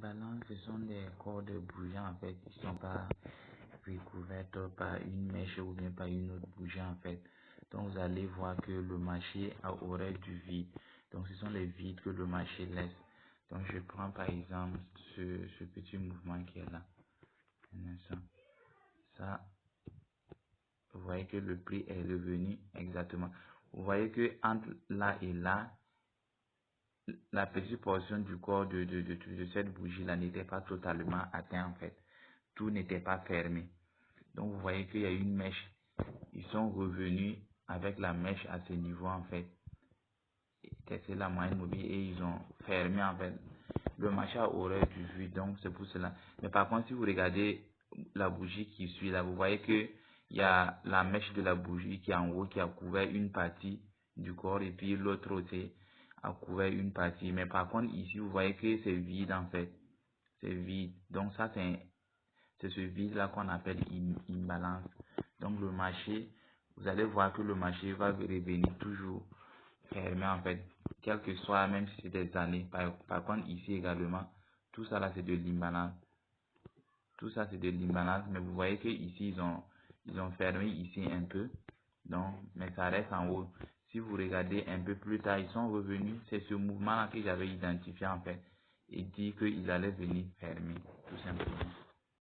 l'imbalance, ce sont des corps de bougie en fait, qui ne sont pas recouvertes par une mèche ou bien par une autre bougie en fait. Donc vous allez voir que le marché aurait du vide. Donc ce sont les vides que le marché laisse. Donc je prends par exemple ce petit mouvement qui est là. Un instant. Ça, vous voyez que le prix est revenu exactement. Vous voyez que entre là et là, la petite portion du corps de cette bougie-là n'était pas totalement atteinte en fait. Tout n'était pas fermé. Donc vous voyez qu'il y a une mèche. Ils sont revenus avec la mèche à ce niveau en fait. C'est la moyenne mobile et ils ont fermé en fait. Le marché aurait du vide, donc c'est pour cela. Mais par contre, si vous regardez la bougie qui suit là, vous voyez que il y a la mèche de la bougie qui est en haut qui a couvert une partie du corps et puis l'autre côté a couvert une partie. Mais par contre, ici, vous voyez que c'est vide en fait. C'est vide. Donc ça, c'est ce vide-là qu'on appelle imbalance. Donc le marché, vous allez voir que le marché va revenir toujours fermé en fait, quel que soit, même si c'est des années. Par contre, ici également, tout ça là c'est de l'imbalance. Tout ça c'est de l'imbalance, mais vous voyez que ici ils ont fermé ici un peu. Donc, mais ça reste en haut. Si vous regardez un peu plus tard, ils sont revenus. C'est ce mouvement là que j'avais identifié en fait. Et dit qu'ils allaient venir fermer, tout simplement.